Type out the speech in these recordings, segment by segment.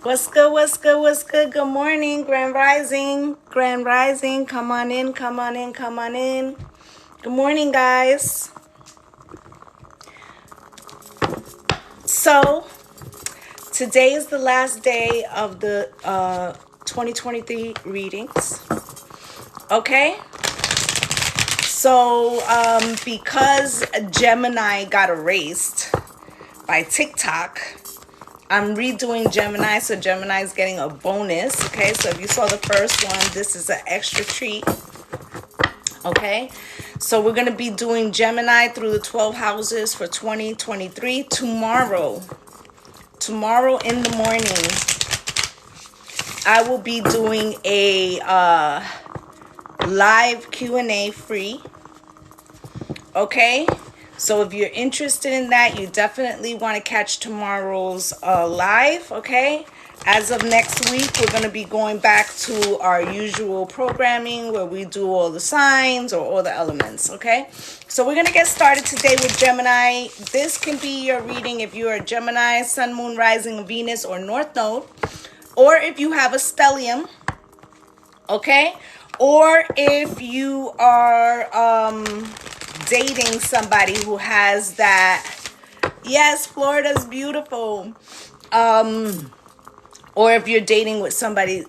What's good? What's good? What's good? Good morning, Grand Rising. Grand Rising. Come on in. Come on in. Come on in. Good morning, guys. So, today is the last day of the 2023 readings. Okay? So, because Gemini got erased by TikTok, I'm redoing Gemini, so Gemini is getting a bonus, okay? So if you saw the first one, this is an extra treat, okay? So we're going to be doing Gemini through the 12 houses for 2023 tomorrow. Tomorrow in the morning, I will be doing a live Q&A free, okay? So if you're interested in that, you definitely want to catch tomorrow's live, okay? As of next week, we're going to be going back to our usual programming where we do all the signs or all the elements, okay? So we're going to get started today with Gemini. This can be your reading if you're a Gemini, Sun, Moon, Rising, Venus, or North Node. Or if you have a stellium, okay? Or if you are dating somebody who has that, yes, Florida's beautiful, or if you're dating somebody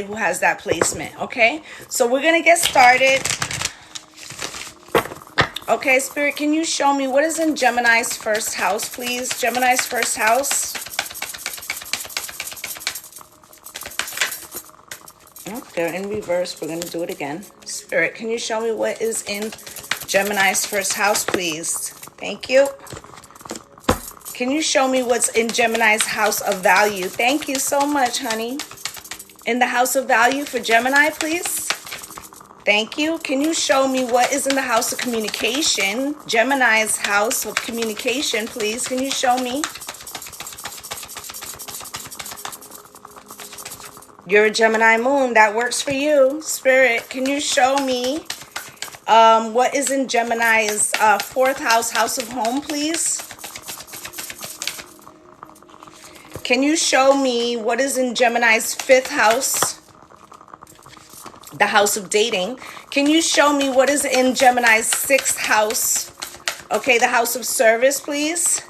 who has that placement, okay? So we're gonna get started. Okay, Spirit, can you show me what is in Gemini's first house, please? Gemini's first house. Oh, they're in reverse. We're gonna do it again. Spirit, can you show me what is in Gemini's first house, please? Thank you. Can you show me what's in Gemini's house of value? Thank you so much, honey. In the house of value for Gemini, please. Thank you. Can you show me what is in the house of communication? Gemini's house of communication, please. Can you show me? You're a Gemini moon. That works for you. Spirit, can you show me what is in Gemini's fourth house, house of home, please? Can you show me what is in Gemini's fifth house, the house of dating? Can you show me what is in Gemini's sixth house, okay, the house of service, please?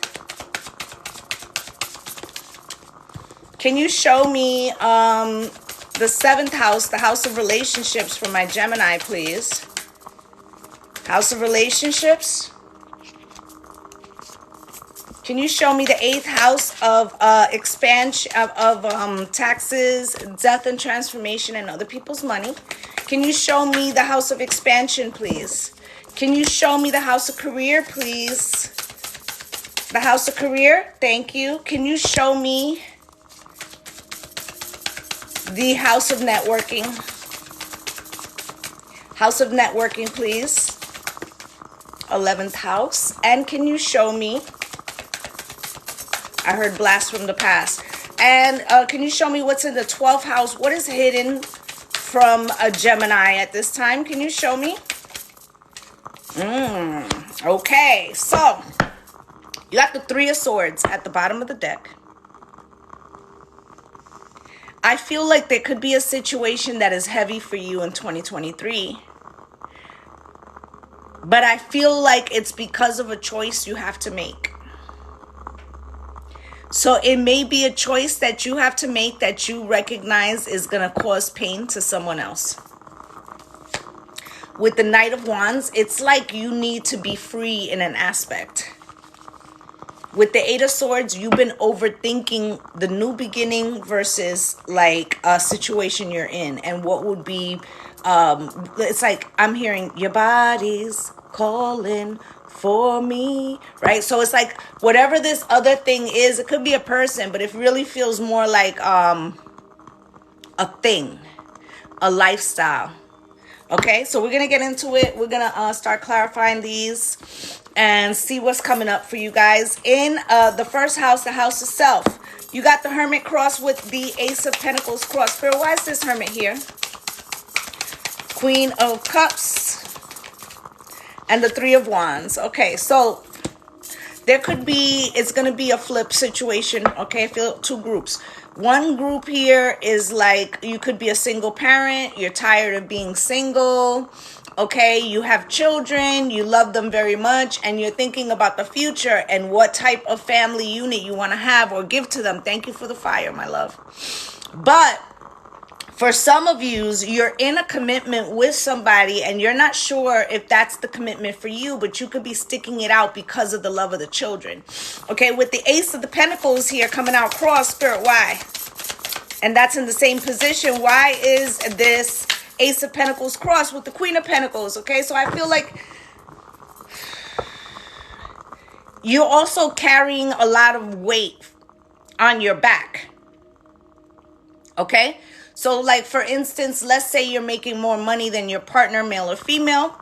Can you show me the seventh house, the house of relationships for my Gemini, please? House of relationships. Can you show me the eighth house of expansion of taxes, death and transformation, and other people's money? Can you show me the house of expansion, please? Can you show me the house of career, please? The house of career, thank you. Can you show me the house of networking? House of networking, please. 11th house. And can you show me, I heard blast from the past, and can you show me what's in the 12th house? What is hidden from a Gemini at this time? Can you show me? Okay, so you got the Three of Swords at the bottom of the deck. I feel like there could be a situation that is heavy for you in 2023. But I feel like it's because of a choice you have to make. So it may be a choice that you have to make that you recognize is going to cause pain to someone else. With the Knight of Wands, it's like you need to be free in an aspect. With the Eight of Swords, you've been overthinking the new beginning versus like a situation you're in and what would be, it's like I'm hearing your body's calling for me, right? So it's like whatever this other thing is, it could be a person, but it really feels more like a thing, a lifestyle. Okay, so we're going to get into it. We're going to start clarifying these and see what's coming up for you guys. In the first house, the house of self, you got the Hermit cross with the Ace of Pentacles cross. Spirit, why is this Hermit here? Queen of Cups and the Three of Wands. Okay, so there could be, it's going to be a flip situation. Okay, I feel two groups. One group here is like, you could be a single parent, you're tired of being single, okay? You have children, you love them very much, and you're thinking about the future and what type of family unit you want to have or give to them. Thank you for the fire, my love. But for some of you, you're in a commitment with somebody and you're not sure if that's the commitment for you, but you could be sticking it out because of the love of the children. Okay, with the Ace of the Pentacles here coming out cross, Spirit, why? And that's in the same position. Why is this Ace of Pentacles cross with the Queen of Pentacles? Okay, so I feel like you're also carrying a lot of weight on your back. Okay? So like, for instance, let's say you're making more money than your partner, male or female.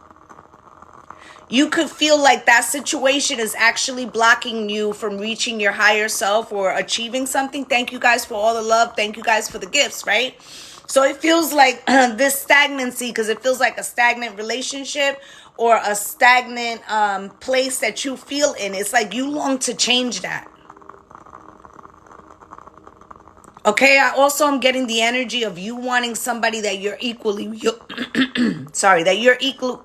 You could feel like that situation is actually blocking you from reaching your higher self or achieving something. Thank you guys for all the love. Thank you guys for the gifts, right? So it feels like this stagnancy, because it feels like a stagnant relationship or a stagnant place that you feel in. It's like you long to change that. Okay, I also am getting the energy of you wanting somebody that you're equally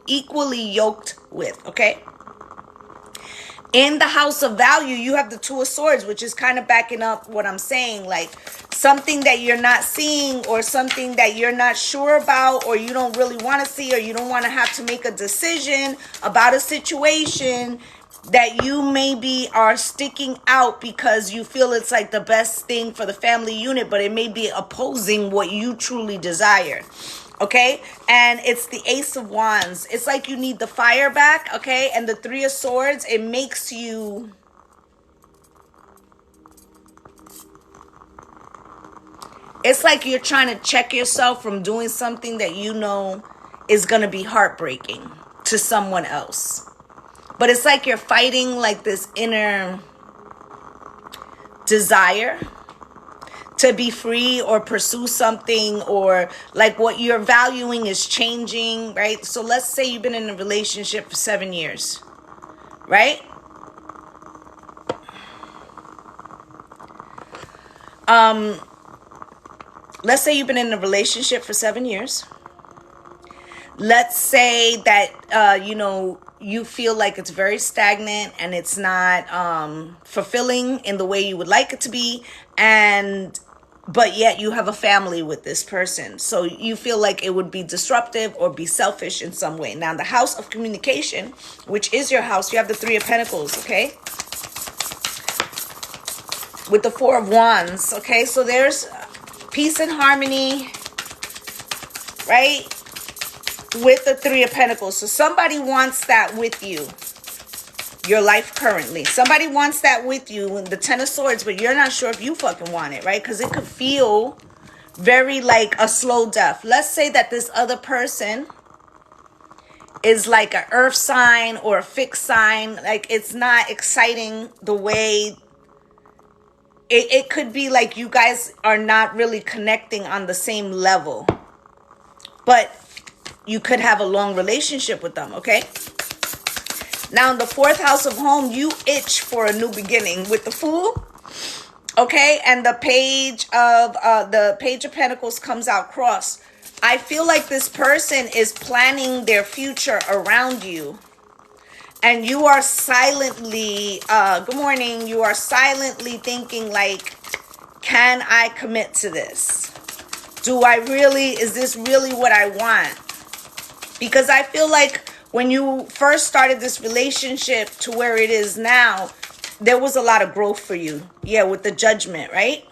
equally yoked with, okay? In the house of value, you have the Two of Swords, which is kind of backing up what I'm saying, like something that you're not seeing or something that you're not sure about or you don't really want to see, or you don't want to have to make a decision about a situation that you maybe are sticking out because you feel it's like the best thing for the family unit, but it may be opposing what you truly desire. Okay, and it's the Ace of Wands. It's like you need the fire back, okay? And the Three of Swords, it makes you... It's like you're trying to check yourself from doing something that you know is going to be heartbreaking to someone else. But it's like you're fighting like this inner desire to be free or pursue something, or like what you're valuing is changing, right? So let's say you've been in a relationship for 7 years, right? Let's say you've been in a relationship for 7 years. Let's say that, you feel like it's very stagnant and it's not fulfilling in the way you would like it to be, but yet you have a family with this person. So you feel like it would be disruptive or be selfish in some way. Now, the house of communication, which is your house, you have the Three of Pentacles, okay? With the Four of Wands, okay? So there's peace and harmony, right? With the Three of Pentacles. So somebody wants that with you. Your life currently. Somebody wants that with you in the Ten of Swords, but you're not sure if you fucking want it, right? Because it could feel very like a slow death. Let's say that this other person is like an earth sign or a fixed sign. Like, it's not exciting the way... It could be like you guys are not really connecting on the same level. But you could have a long relationship with them, okay? Now, in the fourth house of home, you itch for a new beginning with the Fool, okay? And the Page of Pentacles comes out cross. I feel like this person is planning their future around you. And you are silently, good morning, you are silently thinking like, can I commit to this? Is this really what I want? Because I feel like when you first started this relationship to where it is now, there was a lot of growth for you. Yeah, with the Judgment, right?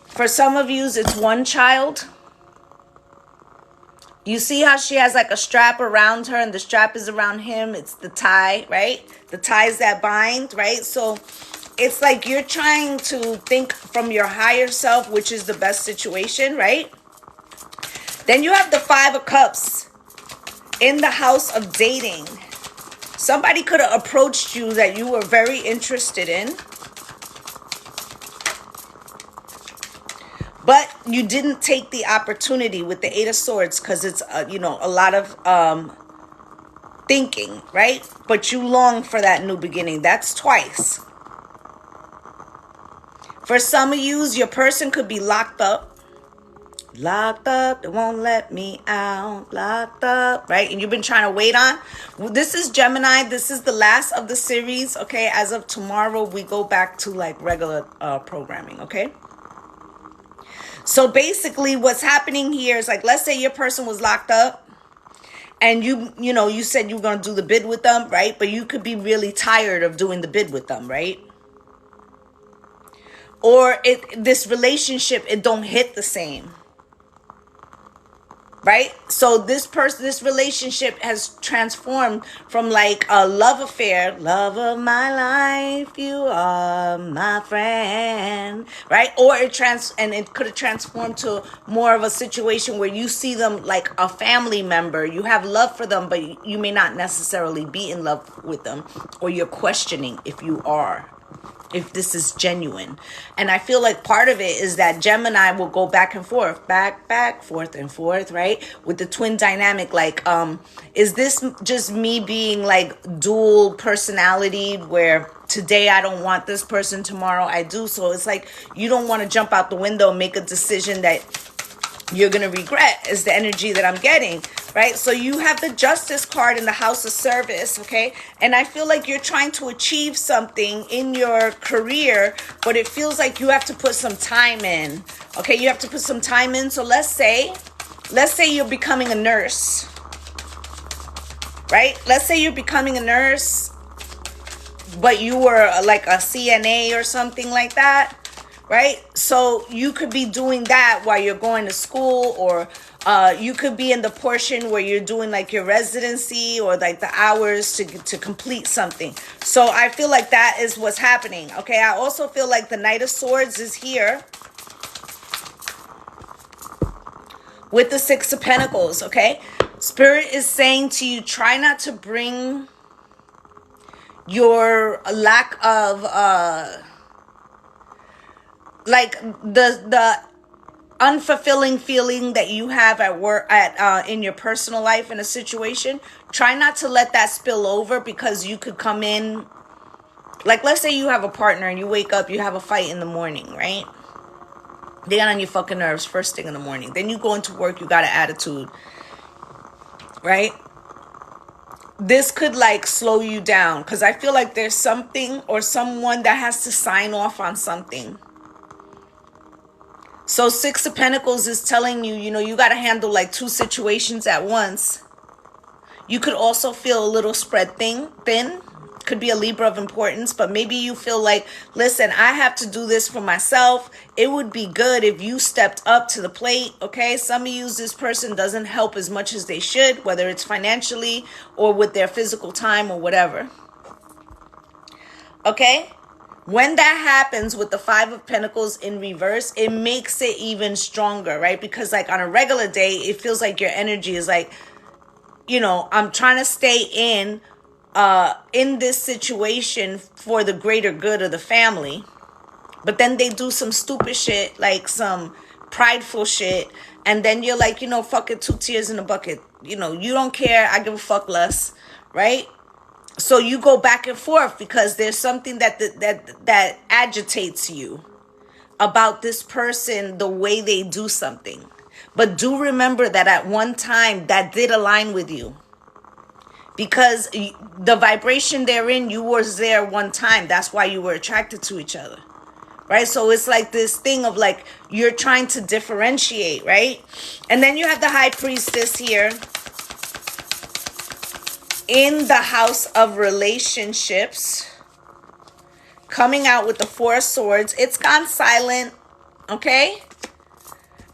For some of you, it's one child. You see how she has like a strap around her and the strap is around him. It's the tie, right? The ties that bind, right? So it's like you're trying to think from your higher self, which is the best situation, right? Then you have the Five of Cups in the house of dating. Somebody could have approached you that you were very interested in, but you didn't take the opportunity with the Eight of Swords because it's, a lot of thinking, right? But you long for that new beginning. That's twice. For some of you, your person could be locked up. Locked up, they won't let me out. Locked up, right? And you've been trying to wait on. This is Gemini. This is the last of the series, okay? As of tomorrow, we go back to like regular programming, okay? So basically what's happening here is like, let's say your person was locked up and you said you were going to do the bid with them, right? But you could be really tired of doing the bid with them, right? Or this relationship, it don't hit the same. Right? So this relationship has transformed from like a love affair, love of my life, you are my friend, right? Or it could have transformed to more of a situation where you see them like a family member. You have love for them, but you may not necessarily be in love with them, or you're questioning if you are. If this is genuine. And I feel like part of it is that Gemini will go back and forth, back, forth and forth, right? With the twin dynamic, like, is this just me being like dual personality where today I don't want this person, tomorrow I do? So it's like you don't want to jump out the window and make a decision that you're going to regret, is the energy that I'm getting, right? So you have the Justice card in the House of Service, okay? And I feel like you're trying to achieve something in your career, but it feels like you have to put some time in, okay? You have to put some time in. So let's say you're becoming a nurse, right? Let's say you're becoming a nurse, but you were like a CNA or something like that. Right? So you could be doing that while you're going to school, or you could be in the portion where you're doing like your residency or like the hours to complete something. So I feel like that is what's happening. Okay. I also feel like the Knight of Swords is here with the Six of Pentacles. Okay. Spirit is saying to you, try not to bring your lack of, like the unfulfilling feeling that you have at work, in your personal life, in a situation. Try not to let that spill over, because you could come in, like let's say you have a partner and you wake up, you have a fight in the morning, right? They get on your fucking nerves first thing in the morning. Then you go into work, you got an attitude, right? This could like slow you down, because I feel like there's something or someone that has to sign off on something. So Six of Pentacles is telling you, you got to handle like two situations at once. You could also feel a little spread thin. Could be a Libra of importance, but maybe you feel like, listen, I have to do this for myself. It would be good if you stepped up to the plate, okay? Some of you, this person doesn't help as much as they should, whether it's financially or with their physical time or whatever. Okay? When that happens with the Five of Pentacles in reverse, it makes it even stronger, right? Because like on a regular day, it feels like your energy is like, I'm trying to stay in this situation for the greater good of the family. But then they do some stupid shit, like some prideful shit. And then you're like, fuck it, 2 tears in a bucket. You don't care. I give a fuck less, right? So you go back and forth because there's something that agitates you about this person, the way they do something. But do remember that at one time that did align with you, because the vibration they're in, you was there one time. That's why you were attracted to each other, right? So it's like this thing of like you're trying to differentiate, right? And then you have the High Priestess here in the House of Relationships, coming out with the Four of Swords. It's gone silent, okay?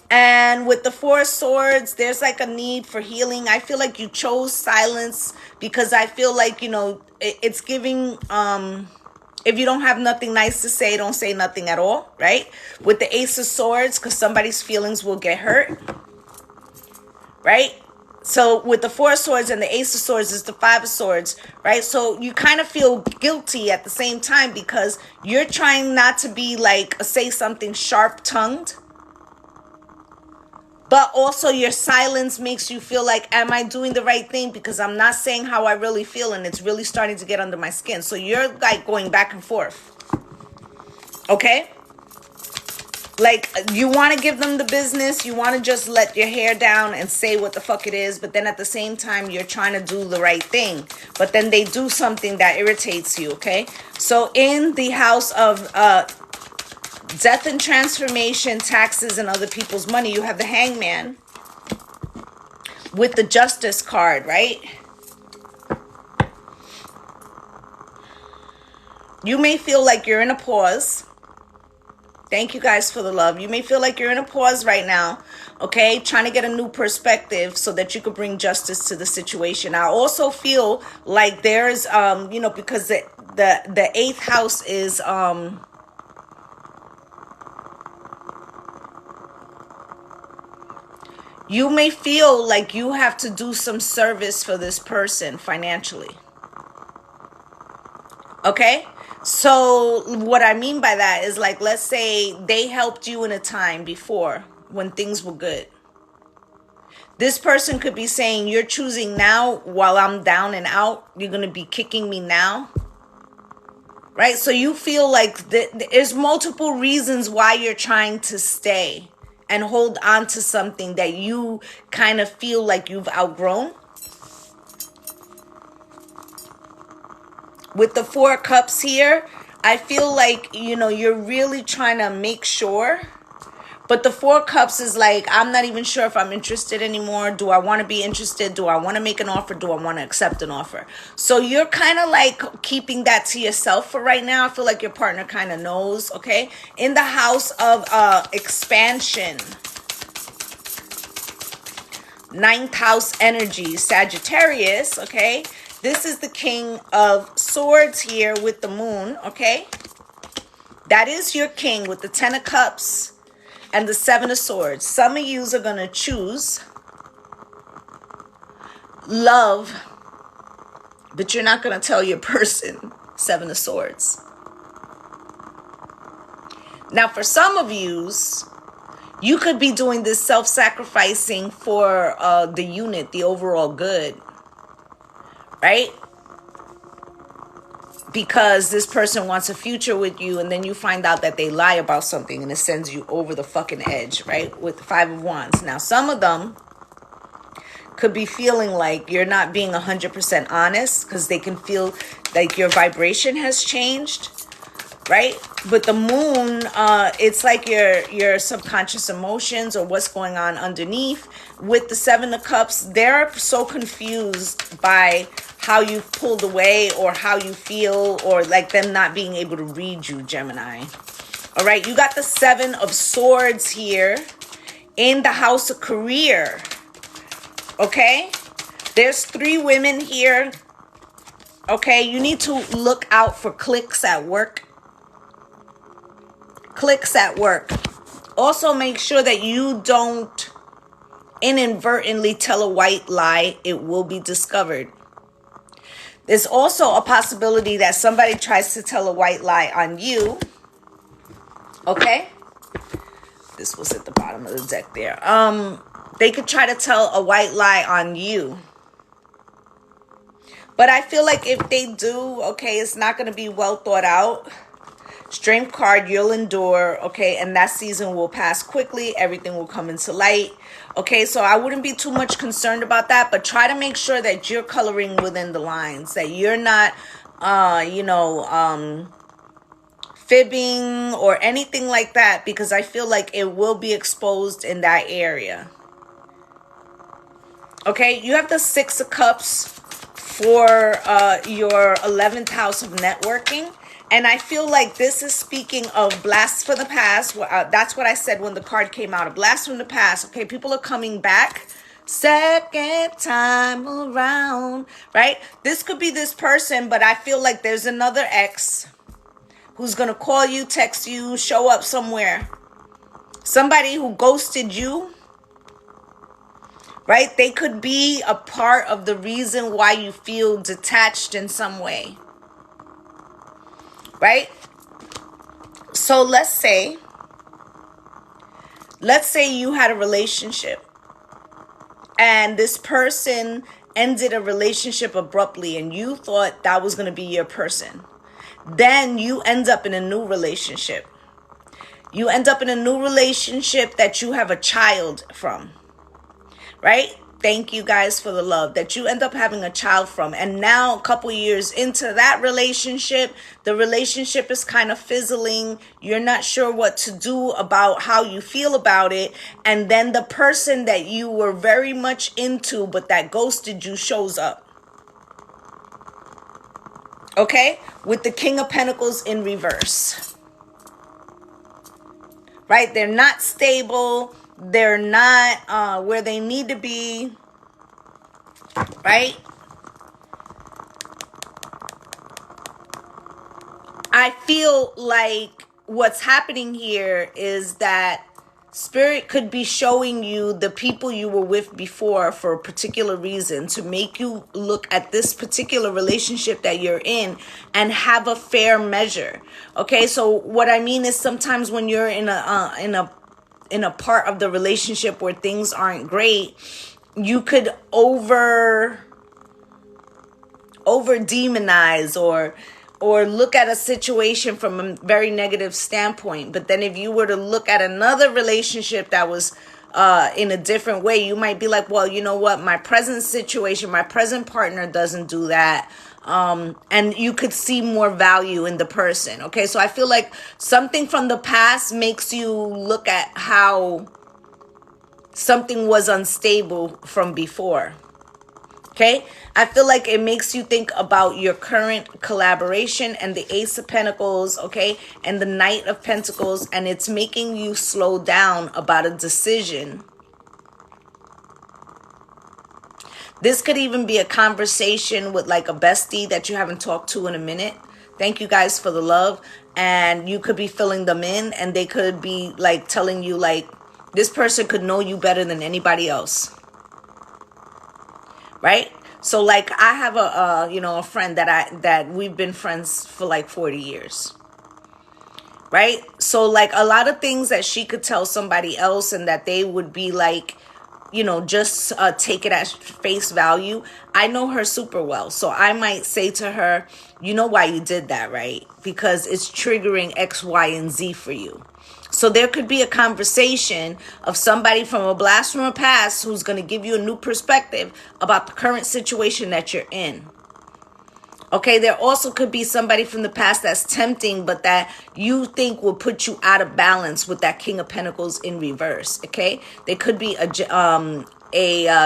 And with the Four of Swords, there's like a need for healing. I feel like you chose silence because I feel like, it's giving, if you don't have nothing nice to say, don't say nothing at all, right? With the Ace of Swords, because somebody's feelings will get hurt, right? So with the Four of Swords and the Ace of Swords is the Five of Swords, right? So you kind of feel guilty at the same time because you're trying not to be like, say something sharp-tongued. But also your silence makes you feel like, am I doing the right thing? Because I'm not saying how I really feel and it's really starting to get under my skin. So you're like going back and forth. Okay? Like, you want to give them the business, you want to just let your hair down and say what the fuck it is, but then at the same time, you're trying to do the right thing. But then they do something that irritates you, okay? So in the house of death and transformation, taxes, and other people's money, you have the Hangman with the Justice card, right? You may feel like you're in a pause. Thank you guys for the love. You may feel like you're in a pause right now, okay? Trying to get a new perspective so that you could bring justice to the situation. I also feel like there's, because the eighth house is, you may feel like you have to do some service for this person financially. Okay? So what I mean by that is, like, let's say they helped you in a time before when things were good. This person could be saying, you're choosing now while I'm down and out. You're going to be kicking me now. Right? So you feel like there's multiple reasons why you're trying to stay and hold on to something that you kind of feel like you've outgrown. With the Four of Cups here, I feel like, you're really trying to make sure. But the Four of Cups is like, I'm not even sure if I'm interested anymore. Do I want to be interested? Do I want to make an offer? Do I want to accept an offer? So you're kind of like keeping that to yourself for right now. I feel like your partner kind of knows, okay? In the house of expansion, ninth house energy, Sagittarius, okay? This is the King of Swords here with the Moon, okay? That is your king with the Ten of Cups and the Seven of Swords. Some of yous are going to choose love, but you're not going to tell your person. Seven of Swords. Now, for some of yous, you could be doing this self-sacrificing for the unit, the overall good. Right? Because this person wants a future with you, and then you find out that they lie about something and it sends you over the fucking edge, right? With the Five of Wands. Now, some of them could be feeling like you're not being 100% honest because they can feel like your vibration has changed, right? But the Moon, it's like your subconscious emotions or what's going on underneath. With the Seven of Cups, they're so confused by how you've pulled away or how you feel, or like them not being able to read you, Gemini. All right, you got the Seven of Swords here in the house of career. Okay, there's 3 women here. Okay, you need to look out for cliques at work. Cliques at work. Also, make sure that you don't inadvertently tell a white lie. It will be discovered. There's also a possibility that somebody tries to tell a white lie on you. Okay? This was at the bottom of the deck there. They could try to tell a white lie on you. But I feel like if they do, okay, it's not going to be well thought out. Strength card, you'll endure, okay, and that season will pass quickly. Everything will come into light. Okay, so I wouldn't be too much concerned about that, but try to make sure that you're coloring within the lines, that you're not, fibbing or anything like that, because I feel like it will be exposed in that area. Okay, you have the Six of Cups for your 11th house of networking. And I feel like this is speaking of blasts from the past. That's what I said when the card came out. A blast from the past. Okay, people are coming back. Second time around. Right? This could be this person, but I feel like there's another ex who's going to call you, text you, show up somewhere. Somebody who ghosted you. Right? They could be a part of the reason why you feel detached in some way. Right? So let's say you had a relationship and this person ended a relationship abruptly and you thought that was going to be your person. Then you end up in a new relationship. You end up in a new relationship that you have a child from, right? Thank you guys for the love that you end up having a child from. And now a couple years into that relationship, the relationship is kind of fizzling. You're not sure what to do about how you feel about it. And then the person that you were very much into, but that ghosted you, shows up. Okay? With the King of Pentacles in reverse. Right? They're not stable. They're not where they need to be, right? I feel like what's happening here is that Spirit could be showing you the people you were with before for a particular reason, to make you look at this particular relationship that you're in and have a fair measure. Okay, so what I mean is sometimes when you're in a part of the relationship where things aren't great, you could over demonize or look at a situation from a very negative standpoint. But then if you were to look at another relationship that was in a different way, you might be like, well, you know what, my present situation, my present partner doesn't do that. And you could see more value in the person. Okay, so I feel like something from the past makes you look at how something was unstable from before. Okay, I feel like it makes you think about your current collaboration and the Ace of Pentacles, okay, and the Knight of Pentacles, and it's making you slow down about a decision. This could even be a conversation with like a bestie that you haven't talked to in a minute. Thank you guys for the love. And you could be filling them in, and they could be like telling you like this person could know you better than anybody else. Right? So like I have a friend that we've been friends for like 40 years. Right? So like a lot of things that she could tell somebody else and that they would be like, just take it at face value. I know her super well. So I might say to her, you know why you did that, right? Because it's triggering X, Y, and Z for you. So there could be a conversation of somebody from a blast from the past who's going to give you a new perspective about the current situation that you're in. Okay, there also could be somebody from the past that's tempting, but that you think will put you out of balance with that King of Pentacles in reverse. Okay, they could be a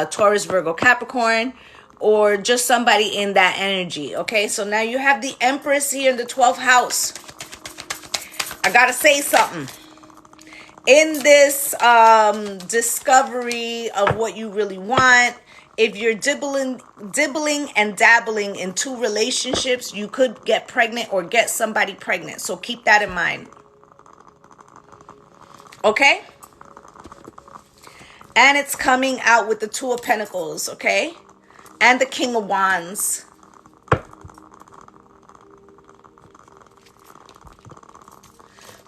Taurus, Virgo, Capricorn, or just somebody in that energy. Okay, so now you have the Empress here in the 12th house. I gotta say something. In this discovery of what you really want, if you're dibbling and dabbling in two relationships, you could get pregnant or get somebody pregnant. So keep that in mind. Okay? And it's coming out with the Two of Pentacles, okay? And the King of Wands.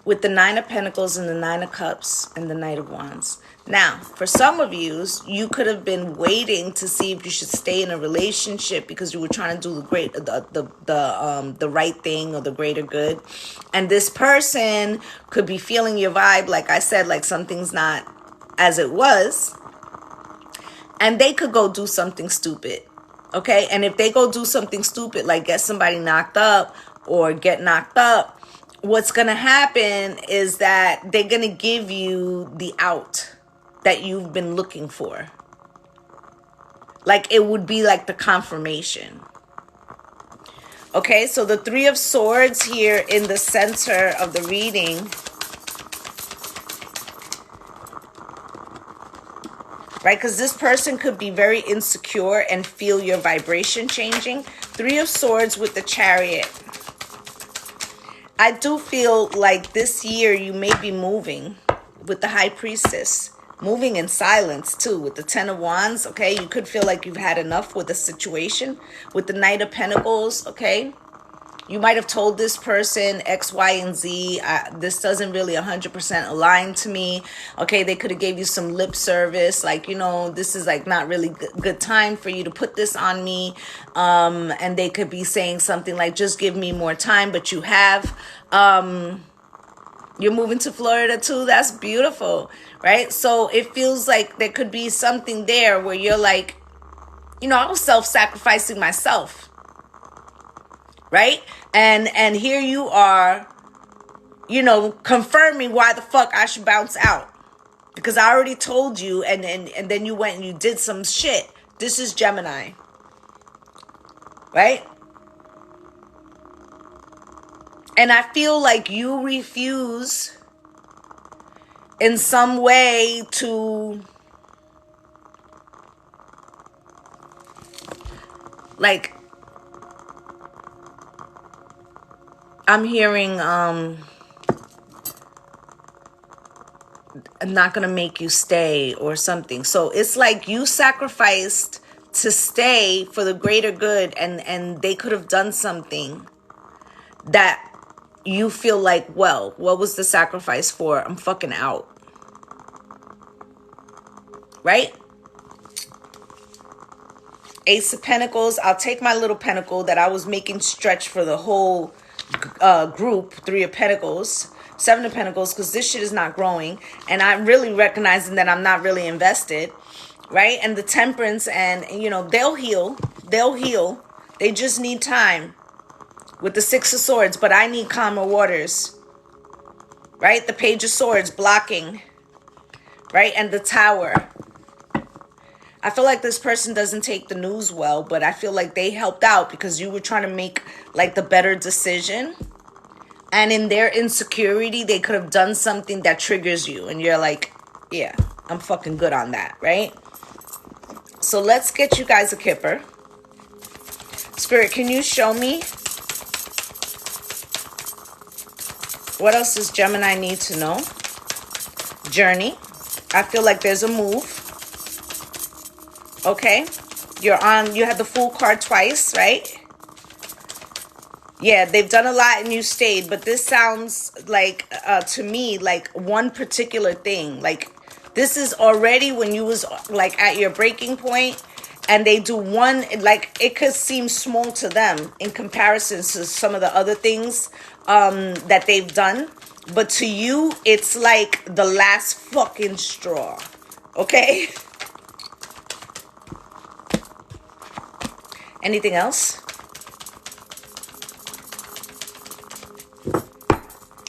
With the Nine of Pentacles and the Nine of Cups and the Knight of Wands. Now, for some of you could have been waiting to see if you should stay in a relationship because you were trying to do the right thing or the greater good. And this person could be feeling your vibe, like I said, like something's not as it was. And they could go do something stupid. Okay? And if they go do something stupid, like get somebody knocked up or get knocked up, what's going to happen is that they're going to give you the out that you've been looking for. Like it would be like the confirmation. Okay, so the Three of Swords here in the center of the reading. Right, because this person could be very insecure and feel your vibration changing. Three of Swords with the Chariot. I do feel like this year you may be moving with the High Priestess. Moving in silence too with the Ten of Wands, okay? You could feel like you've had enough with a situation. With the Knight of Pentacles, okay? You might have told this person X, Y, and Z. This doesn't really 100% align to me. Okay, they could have gave you some lip service. Like, this is like not really good time for you to put this on me. And they could be saying something like, just give me more time. But you have, You're moving to Florida too? That's beautiful, right? So it feels like there could be something there where you're like, I was self-sacrificing myself, right? And here you are, confirming why the fuck I should bounce out. Because I already told you, and then you went and you did some shit. This is Gemini, right? And I feel like you refuse in some way to, like, I'm hearing, I'm not gonna make you stay or something. So it's like you sacrificed to stay for the greater good, and they could have done something that you feel like, well, what was the sacrifice for? I'm fucking out. Right? Ace of Pentacles. I'll take my little pentacle that I was making stretch for the whole group. 3 of Pentacles. 7 of Pentacles, because this shit is not growing. And I'm really recognizing that I'm not really invested. Right? And the Temperance, and, they'll heal. They'll heal. They just need time. With the 6 of Swords, but I need calmer waters. Right? The Page of Swords blocking. Right? And the Tower. I feel like this person doesn't take the news well, but I feel like they helped out because you were trying to make like the better decision. And in their insecurity, they could have done something that triggers you. And you're like, yeah, I'm fucking good on that, right? So let's get you guys a kipper. Spirit, can you show me? What else does Gemini need to know? Journey. I feel like there's a move. Okay. You had the Fool card twice, right? Yeah, they've done a lot and you stayed. But this sounds like, to me, like one particular thing. Like, this is already when you was like at your breaking point. And they do one, like, it could seem small to them in comparison to some of the other things that they've done. But to you, it's like the last fucking straw. Okay? Anything else?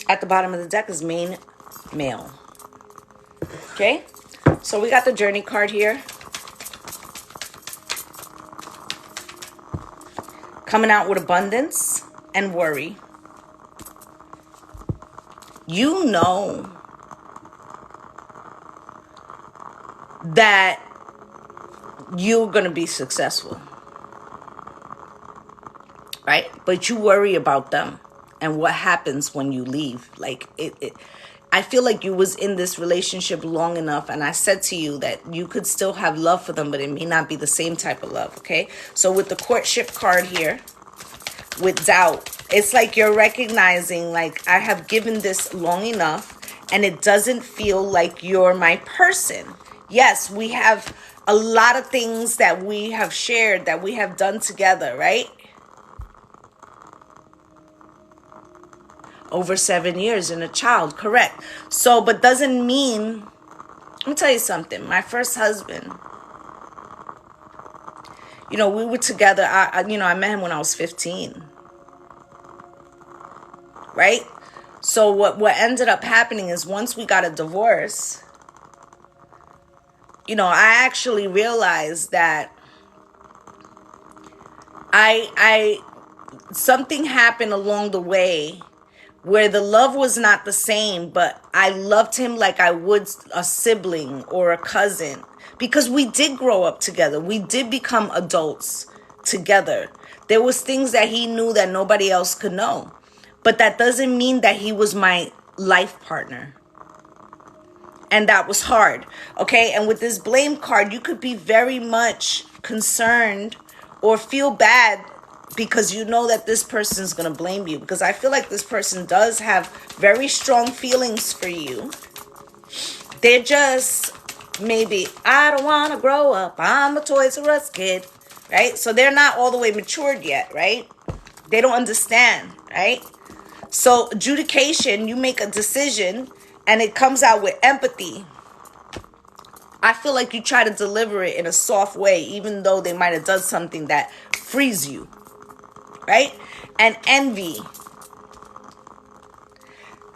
At the bottom of the deck is main male. Okay? So we got the Journey card here. Coming out with abundance and worry. You know that you're going to be successful. Right? But you worry about them and what happens when you leave. Like, I feel like you was in this relationship long enough, and I said to you that you could still have love for them, but it may not be the same type of love, okay? So with the courtship card here, with doubt, it's like you're recognizing, like, I have given this long enough, and it doesn't feel like you're my person. Yes, we have a lot of things that we have shared, that we have done together, right? Over 7 years and a child, correct. So, but doesn't mean, let me tell you something. My first husband, we were together. I met him when I was 15. Right? So what ended up happening is once we got a divorce, I actually realized that something happened along the way where the love was not the same, but I loved him like I would a sibling or a cousin, because we did grow up together. We did become adults together. There was things that he knew that nobody else could know, but that doesn't mean that he was my life partner. And that was hard, okay? And with this blame card, you could be very much concerned or feel bad because you know that this person's going to blame you. Because I feel like this person does have very strong feelings for you. They're just, maybe, I don't want to grow up. I'm a Toys R Us kid, right? So they're not all the way matured yet, right? They don't understand, right? So adjudication, you make a decision and it comes out with empathy. I feel like you try to deliver it in a soft way, even though they might have done something that frees you, right? And envy.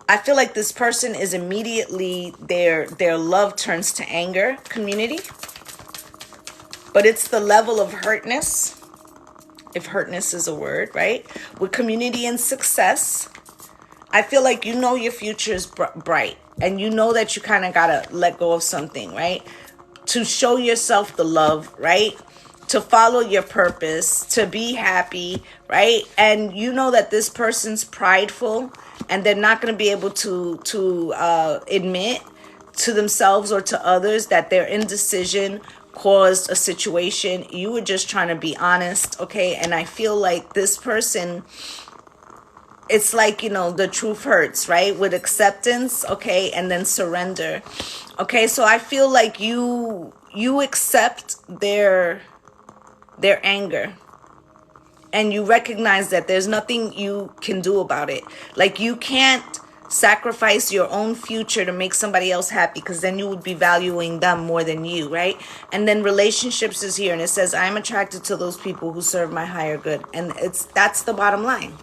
I feel like this person is immediately, their love turns to anger, community. But it's the level of hurtness, if hurtness is a word, right? With community and success, I feel like you know your future is bright. And you know that you kind of got to let go of something, right? To show yourself the love, right? To follow your purpose, to be happy, right? And you know that this person's prideful and they're not going to be able to admit to themselves or to others that their indecision caused a situation. You were just trying to be honest, okay? And I feel like this person, it's like, you know, the truth hurts, right? With acceptance, okay? And then surrender. Okay, so I feel like you accept their anger. And you recognize that there's nothing you can do about it. Like, you can't sacrifice your own future to make somebody else happy, because then you would be valuing them more than you, right? And then relationships is here, and it says, I'm attracted to those people who serve my higher good. And that's the bottom line.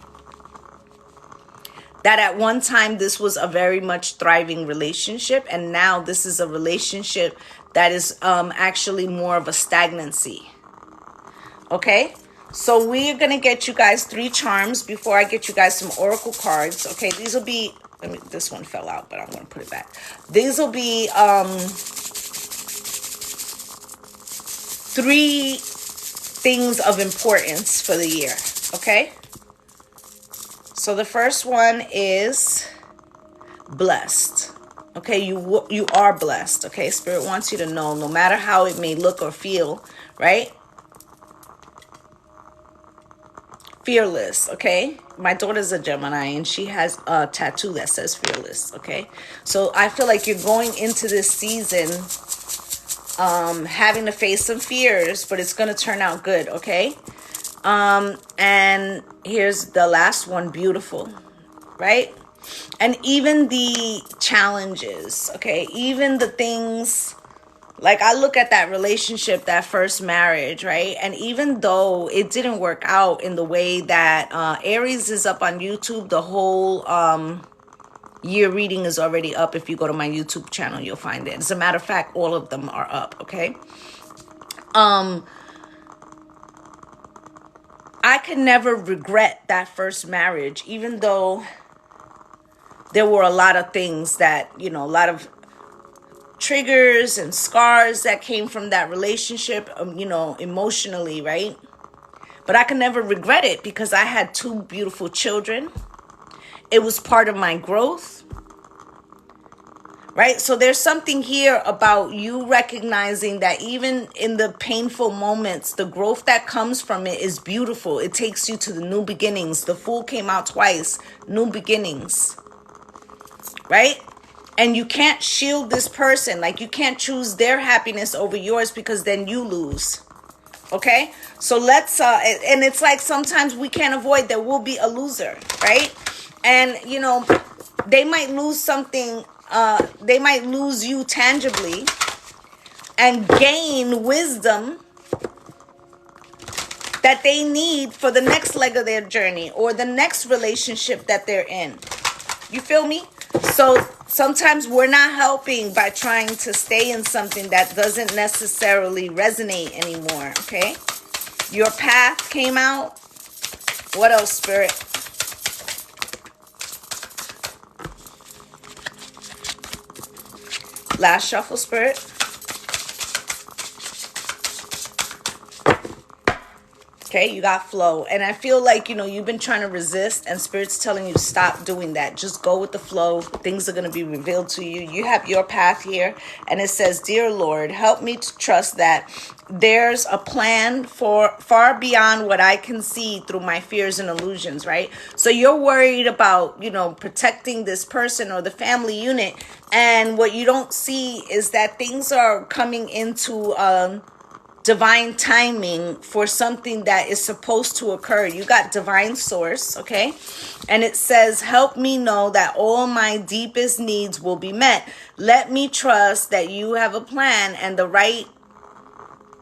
That at one time this was a very much thriving relationship, and now this is a relationship that is actually more of a stagnancy. Okay? So we're going to get you guys 3 charms before I get you guys some oracle cards. Okay, these will be, this one fell out, but I'm going to put it back. These will be 3 things of importance for the year. Okay? So the first one is blessed. Okay, you are blessed. Okay, Spirit wants you to know, no matter how it may look or feel, right? Fearless, okay? My daughter's a Gemini and she has a tattoo that says fearless, okay? So I feel like you're going into this season having to face some fears, but it's going to turn out good, okay? And here's the last one, beautiful, right? And even the challenges, okay? Even the things, like I look at that relationship, that first marriage, right? And even though it didn't work out in the way that Aries is up on YouTube, the whole year reading is already up. If you go to my YouTube channel, you'll find it. As a matter of fact, all of them are up, okay? I could never regret that first marriage, even though there were a lot of things that, you know, a lot of triggers and scars that came from that relationship, you know, emotionally, right? But I could never regret it because I had 2 beautiful children. It was part of my growth. Right? So there's something here about you recognizing that even in the painful moments, the growth that comes from it is beautiful. It takes you to the new beginnings. The Fool came out twice. New beginnings. Right? And you can't shield this person. Like, you can't choose their happiness over yours, because then you lose. Okay? So let's, and it's like sometimes we can't avoid there will be a loser. Right? And, you know, they might lose something. They might lose you tangibly and gain wisdom that they need for the next leg of their journey or the next relationship that they're in. You feel me? So sometimes we're not helping by trying to stay in something that doesn't necessarily resonate anymore, okay? Your path came out. What else, Spirit? Last shuffle, Spirit. Okay, you got flow. And I feel like, you know, you've been trying to resist and Spirit's telling you to stop doing that. Just go with the flow. Things are going to be revealed to you. You have your path here. And it says, Dear Lord, help me to trust that there's a plan for far beyond what I can see through my fears and illusions, right? So you're worried about, you know, protecting this person or the family unit. And what you don't see is that things are coming into divine timing for something that is supposed to occur. You got divine source, okay? And it says, help me know that all my deepest needs will be met. Let me trust that you have a plan and the right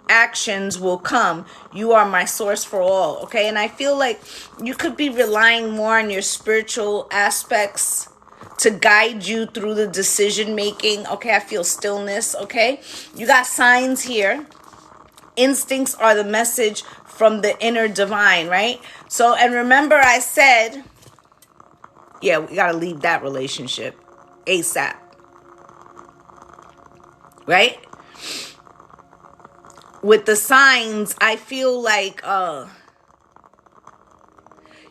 actions will come. You are my source for all, okay? And I feel like you could be relying more on your spiritual aspects to guide you through the decision making, okay? I feel stillness, okay? You got signs here. Instincts are the message from the inner divine, right? So, and remember I said, yeah, we got to leave that relationship ASAP, right? With the signs, I feel like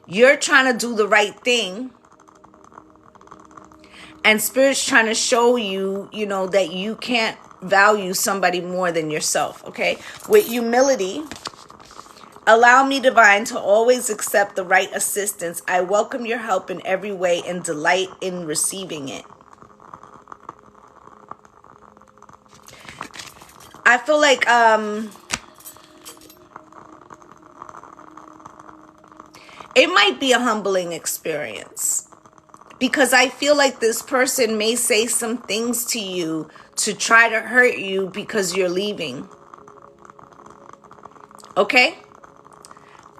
you're trying to do the right thing, and Spirit's trying to show you, you know, that you can't value somebody more than yourself, okay? With humility, allow me, divine, to always accept the right assistance. I welcome your help in every way and delight in receiving it. I feel like it might be a humbling experience, because I feel like this person may say some things to you to try to hurt you because you're leaving. Okay?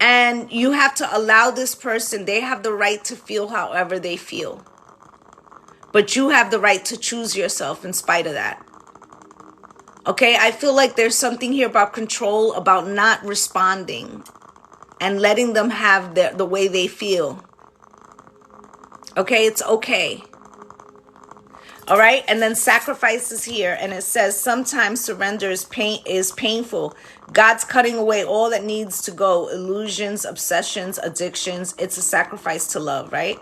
And you have to allow this person, they have the right to feel however they feel. But you have the right to choose yourself in spite of that. Okay? I feel like there's something here about control, about not responding and letting them have the way they feel. Okay? It's okay. All right, and then sacrifice is here, and it says sometimes surrender is painful. God's cutting away all that needs to go, illusions, obsessions, addictions. It's a sacrifice to love, right?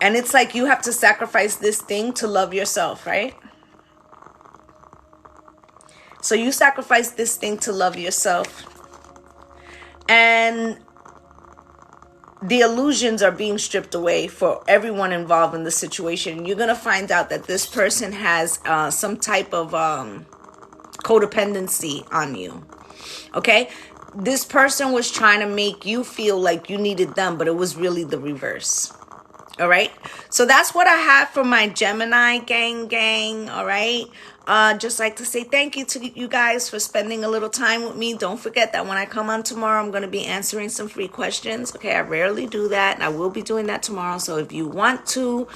And it's like you have to sacrifice this thing to love yourself, right? So you sacrifice this thing to love yourself, and the illusions are being stripped away for everyone involved in the situation. You're going to find out that this person has some type of codependency on you. Okay? This person was trying to make you feel like you needed them, but it was really the reverse. All right? So that's what I have for my Gemini gang. All right? Just like to say thank you to you guys for spending a little time with me. Don't forget that when I come on tomorrow, I'm going to be answering some free questions. Okay, I rarely do that, and I will be doing that tomorrow. So if you want to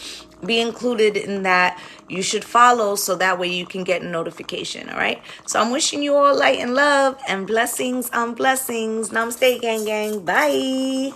be included in that, you should follow so that way you can get a notification. All right? So I'm wishing you all light and love and blessings on blessings. Namaste, gang. Bye.